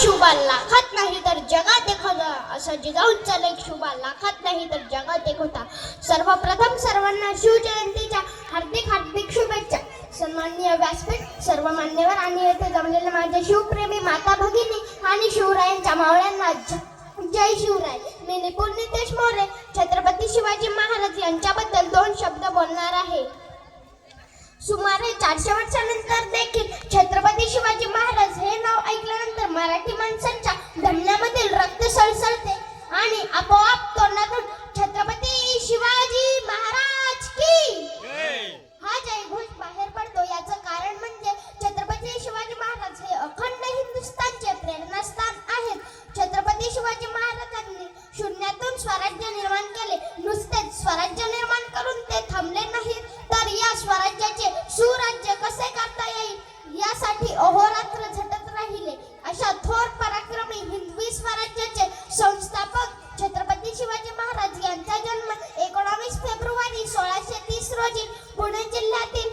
शुभा लाखात नाही तर जगात एक होता, असा जिजाऊंचा लेख शुभा लाखात नाही तर जगात एक होता. सर्वप्रथम सर्वांना शिवजयंतीच्या हार्दिक हार्दिक शुभेच्छा. सन्माननीय व्यासपीठ, सर्व मान्यवर आणि येथे जमलेल्या माझ्या शिवप्रेमी माता भगिनी आणि शिवरायांच्या मावळ्यांना जय शिवराय. मी निपुण नितेश मोरे छत्रपती शिवाजी महाराज यांच्याबद्दल 2 शब्द बोलणार आहे. सुमारे 400 वर्षांनंतर देखील छत्रपती शिवाजी महाराज हे नाव ऐकल्यानंतर मराठी माणसांच्या धमन्यामधील रक्त सळसळते आणि आपोआप तोंडातून छत्रपती शिवाजी महाराज की हा जयघोष बाहेर पडतो. याचं कारण म्हणजे छत्रपती शिवाजी महाराज हे अखंड हिंदुस्थानचे प्रेरणास्थान आहेत. छत्रपती शिवाजी महाराजांनी शून्यातून स्वराज्य निर्माण केले. नुसतेच स्वराज्य निर्माण करून ते थांबले नाहीत, तर या स्वराज्याचे सुराज्य कसे करता येईल यासाठी अहोरात्र झटत राहिले. अशा थोर पराक्रमी हिंदवी स्वराज्याचे संस्थापक छत्रपती शिवाजी महाराज यांचा जन्म 19 फेब्रुवारी 1630 रोजी पुणे जिल्ह्यातील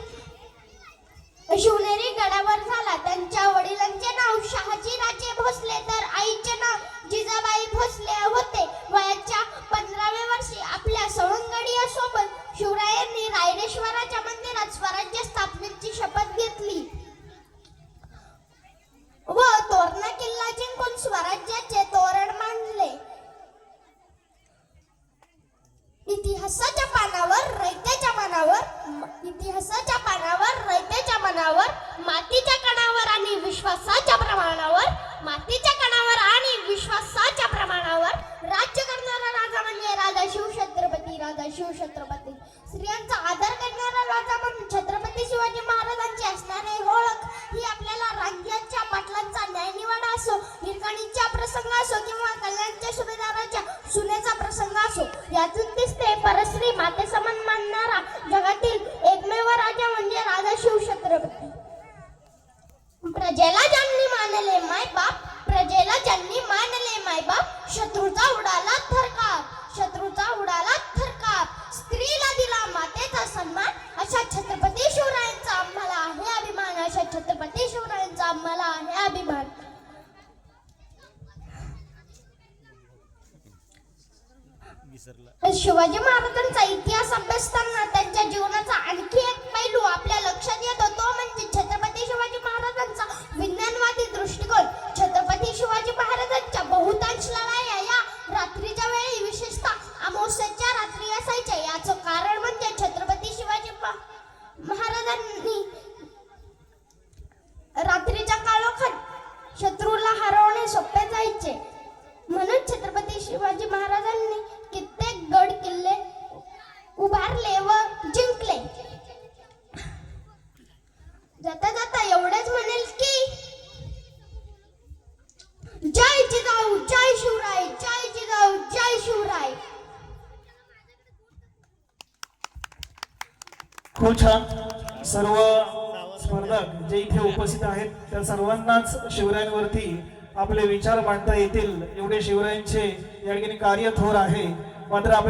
शिवनेरी गडावर झाला. त्यांच्या वडिलांचे नाव शहाजीराजे भोसले तर आईचे नाव जिजाबाई भोसले होते. वयाच्या 15व्या वर्षी आपल्या सवंगडीयांसोबत शिवरायांनी रायरेश्वराच्या मंदिरात स्वराज्य स्थापनेची शपथ घेतली व तोरणा किल्ला जिंकून स्वराज्याचे तोरण मांडले. इतिहासाच्या पानावर रयतेच्या मनावर मातीच्या कणावर आणि विश्वासाच्या प्रमाणावर राज्य करणारा राजा म्हणजे राजा शिवछत्रपती. स्त्रियांचा आदर करणारा राजा म्हणून छत्रपती शिवाजी महाराजांची असणारी ओळख ही आपल्याला राज्याच्या पाटलांचा न्यायनिवाडा असो, हिरकणीचा प्रसंग असो किंवा कल्याणच्या सुभेदाराच्या सुनेचा प्रसंग असो यातून दिसते. परस्त्री मातेसमान मानणारा जगातील एकमेव राजा म्हणजे राजा शिवछत्रपती. प्रजेला ज्यांनी मानले मायबाप, शत्रूचा उडाला थरकाप, स्त्रीला दिला मातेचा सन्मान. अशा छत्रपती शिवरायांचा आम्हाला आहे अभिमान. शिवाजी महाराजांचा इतिहास अभ्यासताना त्यांच्या जीवनाचा आणखी एक पैलू आपल्या लक्षात येतो, तो म्हणजे छत्रपती शिवाजी महाराजांचा विज्ञानवादी दृष्टिकोन. छत्रपती शिवाजी महाराजांच्या बहुतांश लढाया या रात्रीच्या वेळी, विशेषतः अमावस्येच्या रात्री असायच्या. याचं कारण म्हणजे छत्रपती शिवाजी महाराजांनी रात्रीच्या काळोखात शत्रूला हरवणे सोपे जायचे, म्हणून छत्रपती शिवाजी महाराजांनी कित्येक गड किल्ले उभारले व जिंकले. जाता जाता एवढेच म्हणेल की जय जिजाऊ, जय शिवराय, जय जिजाऊ, जय शिवराय. खूप छान. सर्व स्पर्धक जे इथे उपस्थित आहेत त्या सर्वांनाच शिवरायांवरती आपले विचार मांडता येतील एवढे शिवरायांचे या ठिकाणी कार्य थोर आहे. मात्र आपल्याला